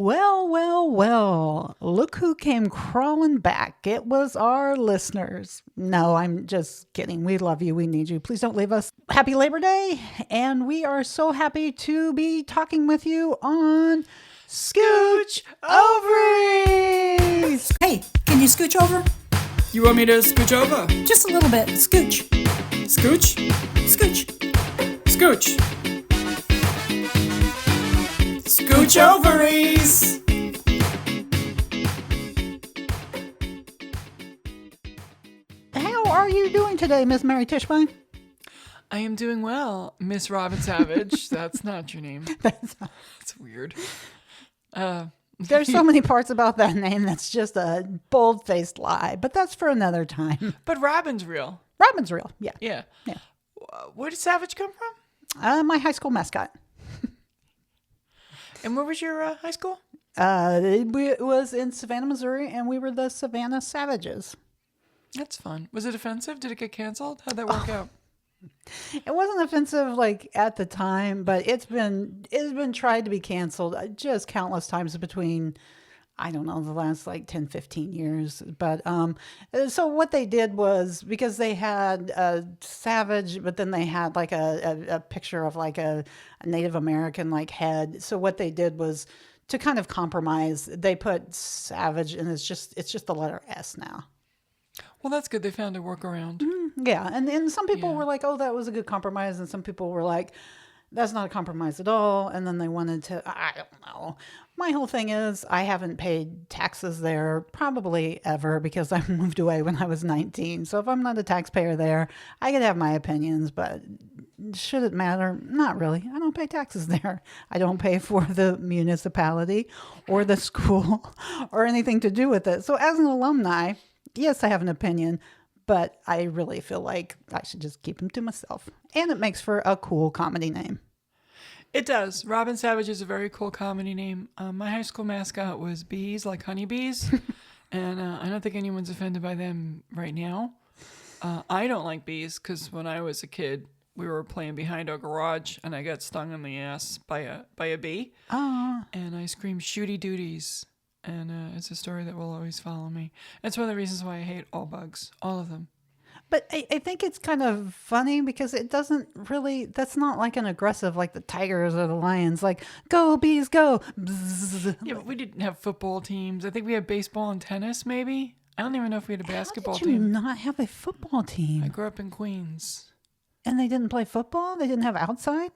Well, well, well, look who came crawling back. It was our listeners. No, I'm just kidding. We love you. We need you. Please don't leave us. Happy Labor Day. And we are so happy to be talking with you on Scooch Ovaries. Hey, can you scooch over? You want me to scooch over? Just a little bit. Scooch. Scooch? Scooch. Scooch. Scooch Ovaries! How are you doing today, Miss Mary Tischbein? I am doing well, Miss Robin Savage. That's not your name. That's weird. There's so many parts about that name that's just a bold-faced lie, but that's for another time. But Robin's real. Robin's real, yeah. Yeah. Yeah. Where did Savage come from? My high school mascot. And where was your high school? It was in Savannah, Missouri, and we were the Savannah Savages. That's fun. Was it offensive? Did it get canceled? How'd that work out? It wasn't offensive like at the time, but it's been tried to be canceled just countless times between, I don't know, the last like 10, 15 years. But so what they did was, because they had a Savage, but then they had like a picture of like a Native American like head. So what they did was to kind of compromise, they put Savage, and it's just the letter S now. Well, that's good. They found a workaround. Yeah. And some people were like, oh, that was a good compromise. And some people were like, that's not a compromise at all. And then they wanted to, I don't know. My whole thing is I haven't paid taxes there probably ever, because I moved away when I was 19. So if I'm not a taxpayer there, I could have my opinions, but should it matter? Not really. I don't pay taxes there. I don't pay for the municipality or the school or anything to do with it. So as an alumni, yes, I have an opinion, but I really feel like I should just keep them to myself. And it makes for a cool comedy name. It does. Robin Savage is a very cool comedy name. My high school mascot was bees, like honeybees. And I don't think anyone's offended by them right now. I don't like bees because when I was a kid, we were playing behind our garage and I got stung in the ass by a bee. Oh. And I screamed shooty dooties. And it's a story that will always follow me. It's one of the reasons why I hate all bugs, all of them. But I think it's kind of funny because it doesn't really, that's not like an aggressive, like the tigers or the lions, like, go bees, go. Bzzz. Yeah, but we didn't have football teams. I think we had baseball and tennis, maybe. I don't even know if we had a basketball How did you team. not have a football team? I grew up in Queens. And they didn't play football? They didn't have outside?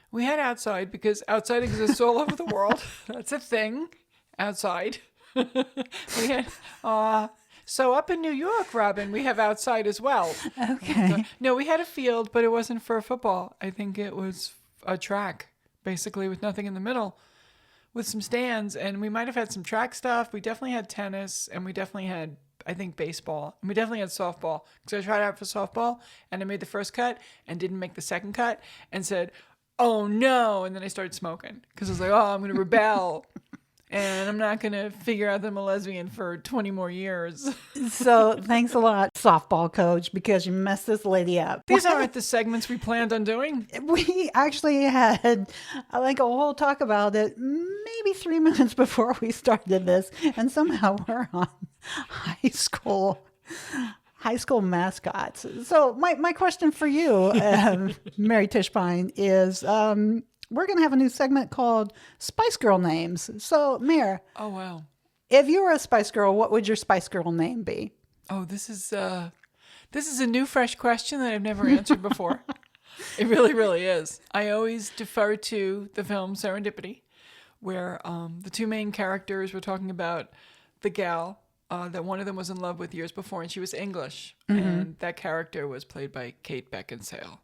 We had outside because outside exists all over the world. That's a thing. Outside. We had, so up in New York, Robin, we have outside as well. Okay. No, we had a field, but it wasn't for football. I think it was a track, basically, with nothing in the middle, with some stands. And we might have had some track stuff. We definitely had tennis, and we definitely had, I think, baseball. And we definitely had softball, because I tried out for softball, and I made the first cut and didn't make the second cut and said, oh, no. And then I started smoking because I was like, oh, I'm going to rebel. And I'm not going to figure out that I'm a lesbian for 20 more years. So thanks a lot, softball coach, because you messed this lady up. These aren't the segments we planned on doing. We actually had like a whole talk about it maybe 3 minutes before we started this. And somehow we're on high school mascots. So my question for you, Mary Tischbein, is... we're going to have a new segment called Spice Girl Names. So, Mare. Oh, wow. If you were a Spice Girl, what would your Spice Girl name be? Oh, this is a new, fresh question that I've never answered before. It really, really is. I always defer to the film Serendipity, where the two main characters were talking about the gal that one of them was in love with years before, and she was English. Mm-hmm. And that character was played by Kate Beckinsale.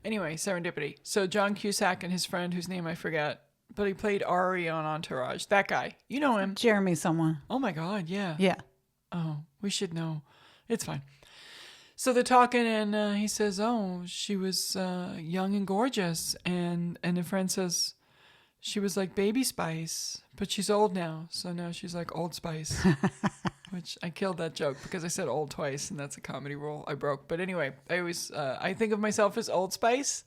Anyway, Serendipity. So John Cusack and his friend, whose name I forget, but he played Ari on Entourage. That guy. You know him. Jeremy someone. Oh, my God. Yeah. Yeah. Oh, we should know. It's fine. So they're talking, and he says, oh, she was young and gorgeous. And a friend says, she was like Baby Spice, but she's old now. So now she's like Old Spice. Which I killed that joke because I said old twice, and that's a comedy rule I broke. But anyway, I always I think of myself as Old Spice,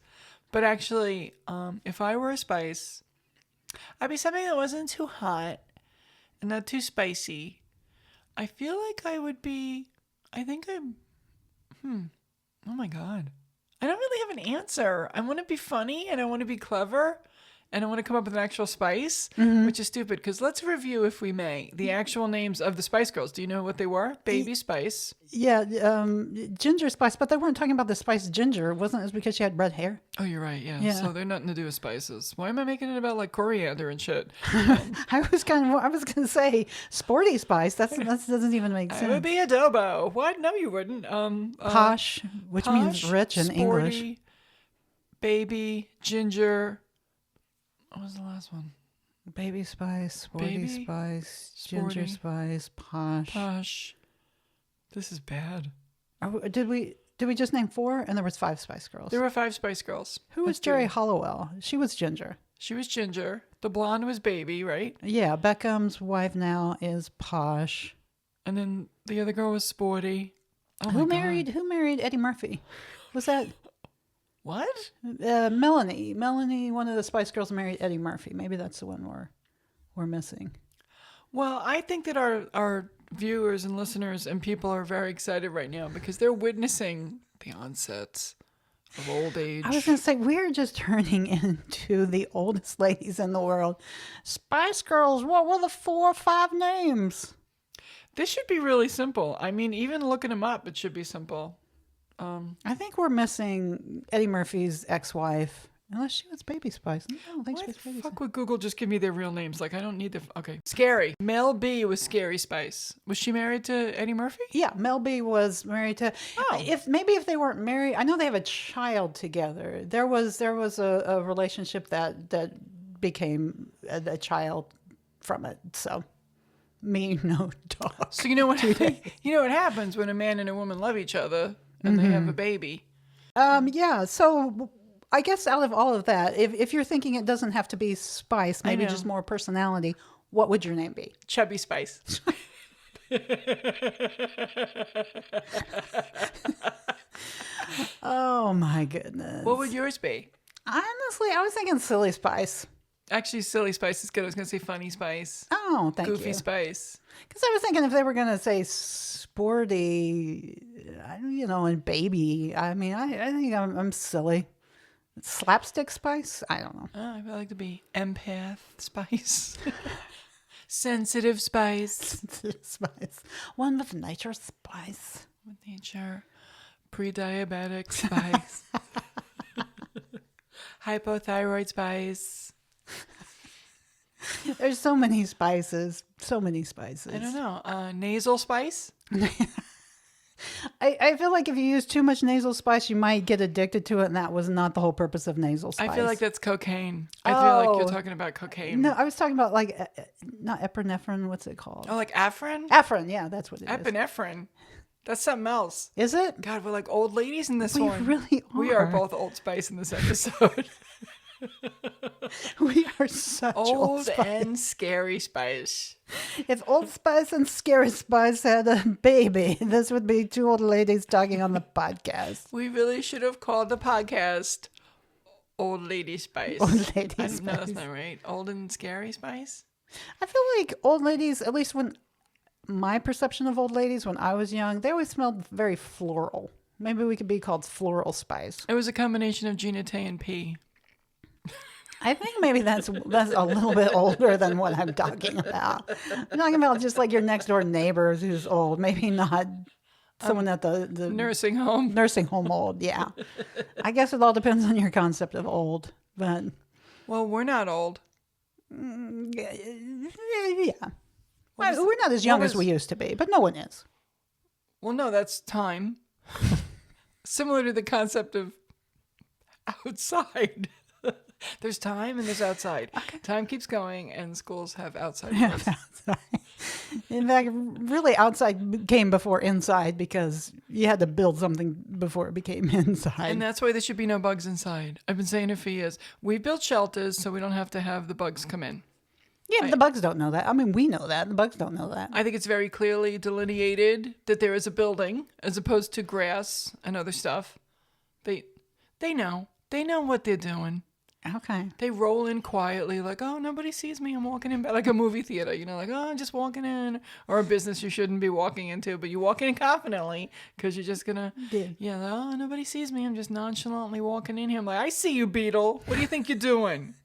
but actually, if I were a spice, I'd be something that wasn't too hot and not too spicy. I feel like I would be, I think I'm, oh my God. I don't really have an answer. I want to be funny and I want to be clever and I want to come up with an actual spice, which is stupid because let's review, if we may, the actual names of the Spice Girls. Do you know what they were? Baby Spice. Yeah, ginger spice, but they weren't talking about the spice ginger. Wasn't it because she had red hair? Oh, you're right. Yeah. Yeah. So they're nothing to do with spices. Why am I making it about like coriander and shit? I was gonna say sporty spice. That doesn't even make It would sense. be adobo. What? No, you wouldn't. Posh, which means Posh, rich in English. sporty, baby, ginger. What was the last one? Baby spice, sporty Baby, spice, ginger sporty, spice, posh. Posh. This is bad. Did we just name 4? And there was 5 Spice Girls. There were 5 Spice Girls. Who was Let's do Jerry it. Hollowell? She was ginger. She was ginger. The blonde was baby, right? Yeah, Beckham's wife now is posh. And then the other girl was sporty. Oh Who my married Eddie Murphy? Was that God. What? Melanie? Melanie, one of the Spice Girls, married Eddie Murphy. Maybe that's the one we're missing. Well, I think that our viewers and listeners and people are very excited right now because they're witnessing the onset of old age. I was going to say, we're just turning into the oldest ladies in the world. Spice Girls, what were the 4 or 5 names? This should be really simple. I mean, even looking them up, it should be simple. I think we're missing Eddie Murphy's ex-wife. Unless she was Baby Spice. No, I don't think Why she was the Baby Spice. fuck would Google just give me their real names? Like, I don't need the... Okay. Scary. Mel B was Scary Spice. Was she married to Eddie Murphy? Yeah, Mel B was married to. Oh. If they weren't married, I know they have a child together. There was a relationship that became a child from it. So, me no dog. So you know what what happens when a man and a woman love each other and they have a baby? Yeah. So I guess out of all of that, if you're thinking it doesn't have to be spice, maybe know. just more personality, what would your name be? Chubby Spice. Oh my goodness. What would yours be? Honestly, I was thinking Silly Spice. Actually, Silly Spice is good. I was going to say Funny Spice. Oh, thank Goofy you. Spice. Because I was thinking if they were going to say sporty, and baby, I mean, I think I'm silly. Slapstick Spice? I don't know. Oh, I would like to be Empath Spice. Sensitive Spice. Spice. One with nature spice. With nature. Pre-diabetic Spice. Hypothyroid Spice. There's so many spices. So many spices. I don't know. Nasal Spice. I feel like if you use too much nasal spice, you might get addicted to it, and that was not the whole purpose of nasal spice. I feel like that's cocaine. I feel like you're Oh. talking about cocaine. No, I was talking about like, not epinephrine, what's it called? Oh, like Afrin? Afrin, yeah, that's what it is. Epinephrine. That's something else. Is it? God, we're like old ladies in this We one. really We are are. both Old Spice in this episode. We are such Old Spice. and Scary Spice. If Old Spice and Scary Spice had a baby, this would be 2 old ladies talking on the podcast. We really should have called the podcast Old Lady Spice. Old Lady No, that's Spice. not right. Old and Scary Spice? I feel like old ladies, at least when my perception of old ladies when I was young, they always smelled very floral. Maybe we could be called Floral Spice. It was a combination of Gina Tay and P. I think maybe that's a little bit older than what I'm talking about. I'm talking about just like your next door neighbors who's old, maybe not someone at the Nursing home. nursing home old. Yeah, I guess it all depends on your concept of old, but Well, we're not old. yeah. Well, we're not as young as we used to be, but no one is. Well, no, that's time. Similar to the concept of outside. There's time and there's outside. Time keeps going and schools have outside place. In fact, really, outside came before inside because you had to build something before it became inside. And that's why there should be no bugs inside. I've been saying it for years. We built shelters so we don't have to have the bugs come in. Yeah, but the bugs don't know that. I mean, we know that. The bugs don't know that. I think it's very clearly delineated that there is a building as opposed to grass and other stuff. They know. They know what they're doing. Okay. They roll in quietly, like, oh, nobody sees me. I'm walking in, like a movie theater, like, oh, I'm just walking in, or a business you shouldn't be walking into, but you walk in confidently because you're just gonna, oh, nobody sees me. I'm just nonchalantly walking in here. I'm like, I see you, Beetle. What do you think you're doing?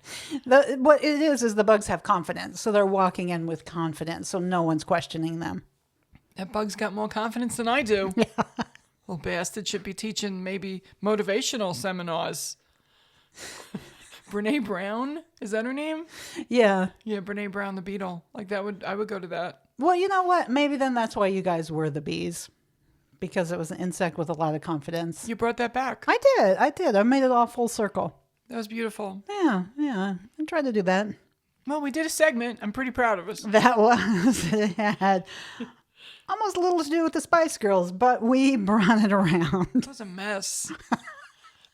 What it is the bugs have confidence, so they're walking in with confidence, so no one's questioning them. That bug's got more confidence than I do. Little bastard should be teaching maybe motivational seminars. Brene Brown, is that her name? Yeah. Yeah, Brene Brown the beetle. Like I would go to that. Well, you know what? Maybe then that's why you guys were the bees, because it was an insect with a lot of confidence. You brought that back. I did. I made it all full circle. That was beautiful. Yeah. I tried to do that. Well, we did a segment. I'm pretty proud of us. It had almost a little to do with the Spice Girls, but we brought it around. It was a mess.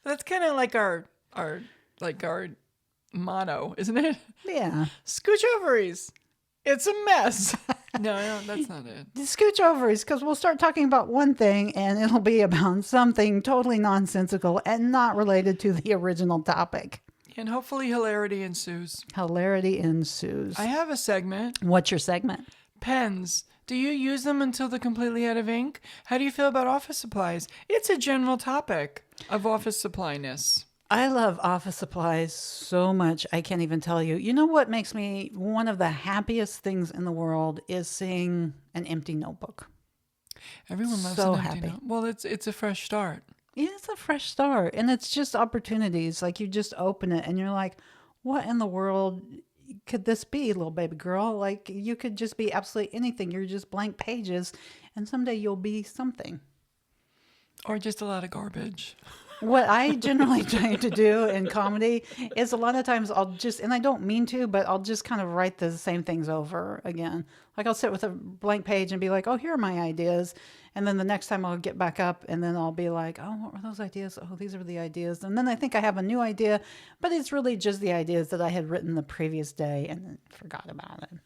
That's kind of like our motto, isn't it? Yeah. Scooch Ovaries. It's a mess. No, that's not it. The Scooch Ovaries, because we'll start talking about one thing and it'll be about something totally nonsensical and not related to the original topic. And hopefully hilarity ensues. Hilarity ensues. I have a segment. What's your segment? Pens. Do you use them until they're completely out of ink? How do you feel about office supplies? It's a general topic of office supply-ness. I love office supplies so much, I can't even tell you. You know what makes me one of the happiest things in the world is seeing an empty notebook. Everyone loves So an empty happy. note. Well, it's a fresh start. Yeah, it's a fresh start. And it's just opportunities. Like you just open it and you're like, what in the world could this be, little baby girl? Like you could just be absolutely anything. You're just blank pages. And someday you'll be something. Or just a lot of garbage. What I generally try to do in comedy is a lot of times I'll just, and I don't mean to, but I'll just kind of write the same things over again. Like I'll sit with a blank page and be like, oh, here are my ideas. And then the next time I'll get back up and then I'll be like, oh, what were those ideas? Oh, these are the ideas. And then I think I have a new idea, but it's really just the ideas that I had written the previous day and then forgot about it.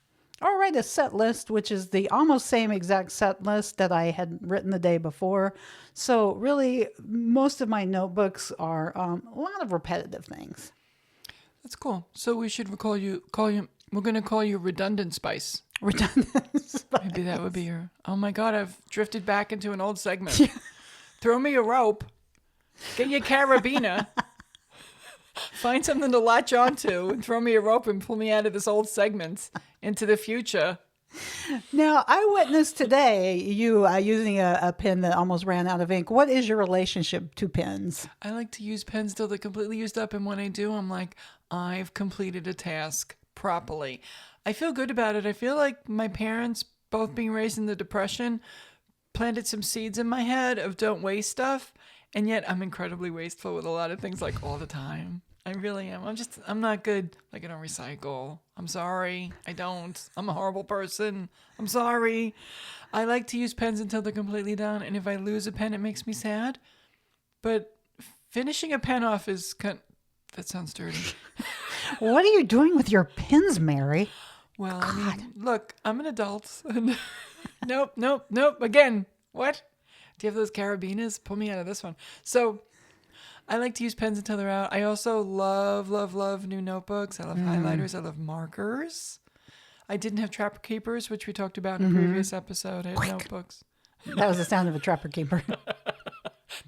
Or write a set list, which is the almost same exact set list that I had written the day before. So really, most of my notebooks are a lot of repetitive things. That's cool. So we should call you. We're gonna call you Redundant Spice. Redundant spice. Maybe that would be your. Oh my God, I've drifted back into an old segment. Throw me a rope. Get your carabiner. Find something to latch onto and throw me a rope and pull me out of this old segment into the future. Now, I witnessed today you using a pen that almost ran out of ink. What is your relationship to pens? I like to use pens till they're completely used up, and when I do, I'm like, I've completed a task properly. I feel good about it. I feel like my parents, both being raised in the Depression, planted some seeds in my head of don't waste stuff, and yet I'm incredibly wasteful with a lot of things, like all the time. I really am. I'm not good. Like, I don't recycle. I'm sorry. I don't. I'm a horrible person. I'm sorry. I like to use pens until they're completely done. And if I lose a pen, it makes me sad. But finishing a pen off is that sounds dirty. What are you doing with your pens, Mary? Well, I mean, look, I'm an adult. Nope. Again, what? Do you have those carabiners? Pull me out of this one. So I like to use pens until they're out. I also love new notebooks. I love highlighters. I love markers. I didn't have trapper keepers, which we talked about in a previous episode. I had notebooks. That was the sound of a trapper keeper.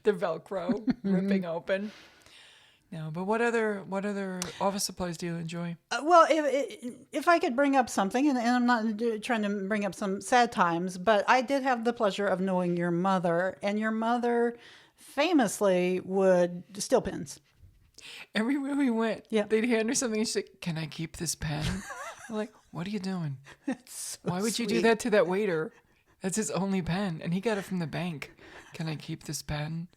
The Velcro ripping open. No, but what other office supplies do you enjoy? Well, if I could bring up something, and I'm not trying to bring up some sad times, but I did have the pleasure of knowing your mother, and your mother famously would steal pens. Everywhere we went, Yeah. they'd hand her something and she'd say, "Can I keep this pen?" I'm like, "What are you doing? So Why would you do sweet. that to that waiter? That's his only pen, and he got it from the bank. Can I keep this pen?"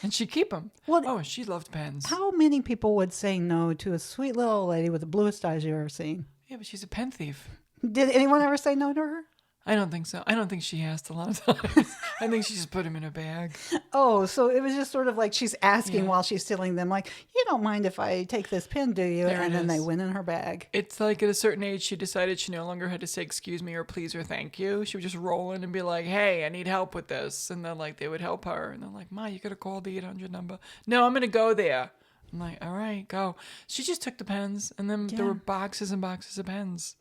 And she'd keep them. Well, She loved pens. how many people would say no to a sweet little old lady with the bluest eyes you've ever seen? Yeah, but she's a pen thief. Did anyone ever say no to her? I don't think so. I don't think she asked a lot of times. I think she just put them in a bag. Oh, so it was just sort of like she's asking Yeah. while she's stealing them, like, you don't mind if I take this pen, do you? There And it then they is. went in her bag. It's like at a certain age, she decided she no longer had to say excuse me or please or thank you. She would just roll in and be like, "Hey, I need help with this." And then like they would help her. And they're like, "Ma, you got to call the 800 number." "No, I'm going to go there." I'm like, all right, go. She just took the pens, and then there were boxes and boxes of pens.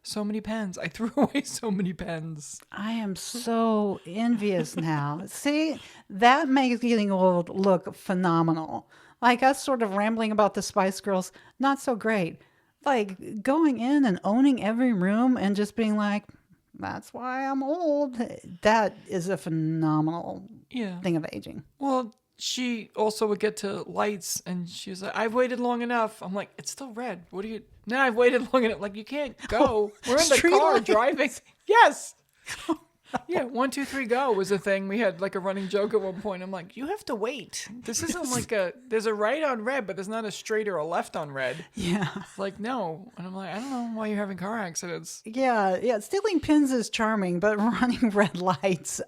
So many pens. I threw away so many pens. I am so envious now. See, that makes getting old look phenomenal. Like us sort of rambling about the Spice Girls, not so great. Like going in and owning every room and just being like, that's why I'm old. That is a phenomenal thing of aging. Well, she also would get to lights, and she was like, I've waited long enough. I'm like, it's still red. What do you... No, I've waited long enough. Like, you can't go. We're in the Street car lights. driving. Yes. Yeah, 1, 2, 3, go was a thing. We had like a running joke at one point. I'm like, you have to wait. This isn't like there's a right on red, but there's not a straight or a left on red. Yeah. Like, no. And I'm like, I don't know why you're having car accidents. Yeah. Stealing pins is charming, but running red lights,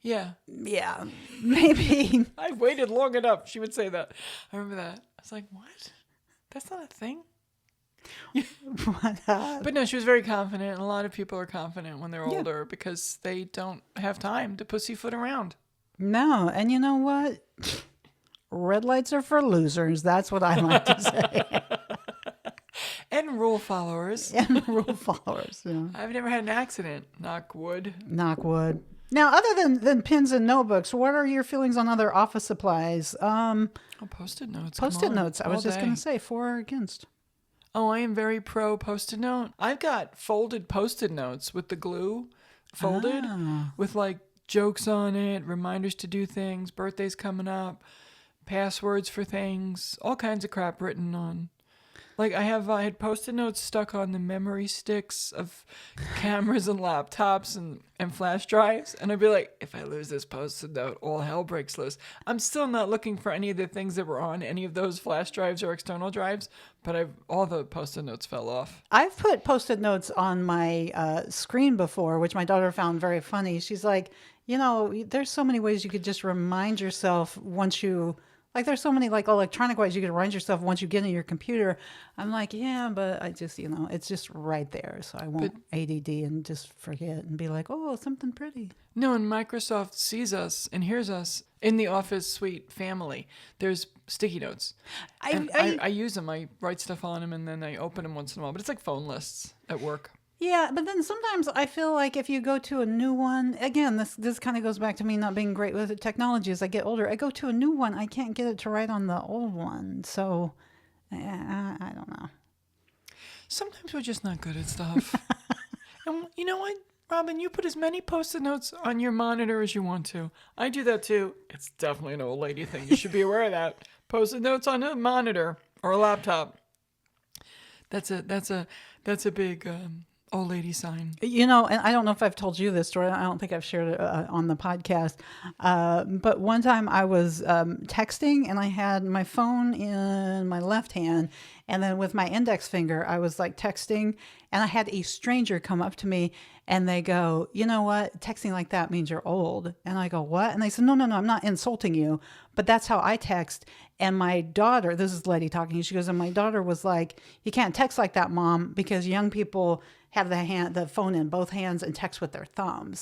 Yeah. yeah, maybe. I've waited long enough. She would say that. I remember that. I was like, what? That's not a thing. But no, she was very confident, and a lot of people are confident when they're older because they don't have time to pussyfoot around. No, and you know what? Red lights are for losers. That's what I like to say. And rule followers. And rule followers. Yeah. I've never had an accident. Knock wood. Knock wood. Now, other than pens and notebooks, what are your feelings on other office supplies? Post-it notes. Post-it notes. I was All just day. going to say, for or against. Oh, I am very pro Post-it note. I've got folded Post-it notes with the glue folded with like jokes on it, reminders to do things, birthdays coming up, passwords for things, all kinds of crap written on. Like I had Post-it notes stuck on the memory sticks of cameras and laptops and flash drives. And I'd be like, if I lose this Post-it note, all hell breaks loose. I'm still not looking for any of the things that were on any of those flash drives or external drives, but all the Post-it notes fell off. I've put Post-it notes on my screen before, which my daughter found very funny. She's like, there's so many ways you could just remind yourself once you... Like there's so many like electronic ways you can remind yourself once you get in your computer. I'm like, yeah, but I just, it's just right there. So I won't ADD and just forget and be like, oh, something pretty. No, and Microsoft sees us and hears us in the Office suite family. There's sticky notes. I use them. I write stuff on them and then I open them once in a while. But it's like phone lists at work. Yeah, but then sometimes I feel like if you go to a new one, again, this kind of goes back to me not being great with technology as I get older. I go to a new one, I can't get it to write on the old one. So I don't know. Sometimes we're just not good at stuff. And you know what, Robin? You put as many Post-it notes on your monitor as you want to. I do that too. It's definitely an old lady thing. You should be aware of that. Post-it notes on a monitor or a laptop. That's a big... old lady sign. And I don't know if I've told you this story. I don't think I've shared it on the podcast. But one time I was texting and I had my phone in my left hand. And then with my index finger, I was like texting and I had a stranger come up to me and they go, you know what? Texting like that means you're old. And I go, what? And they said, no, I'm not insulting you, but that's how I text. And my daughter, this is the lady talking, she goes, and my daughter was like, you can't text like that, Mom, because young people have the phone in both hands and text with their thumbs.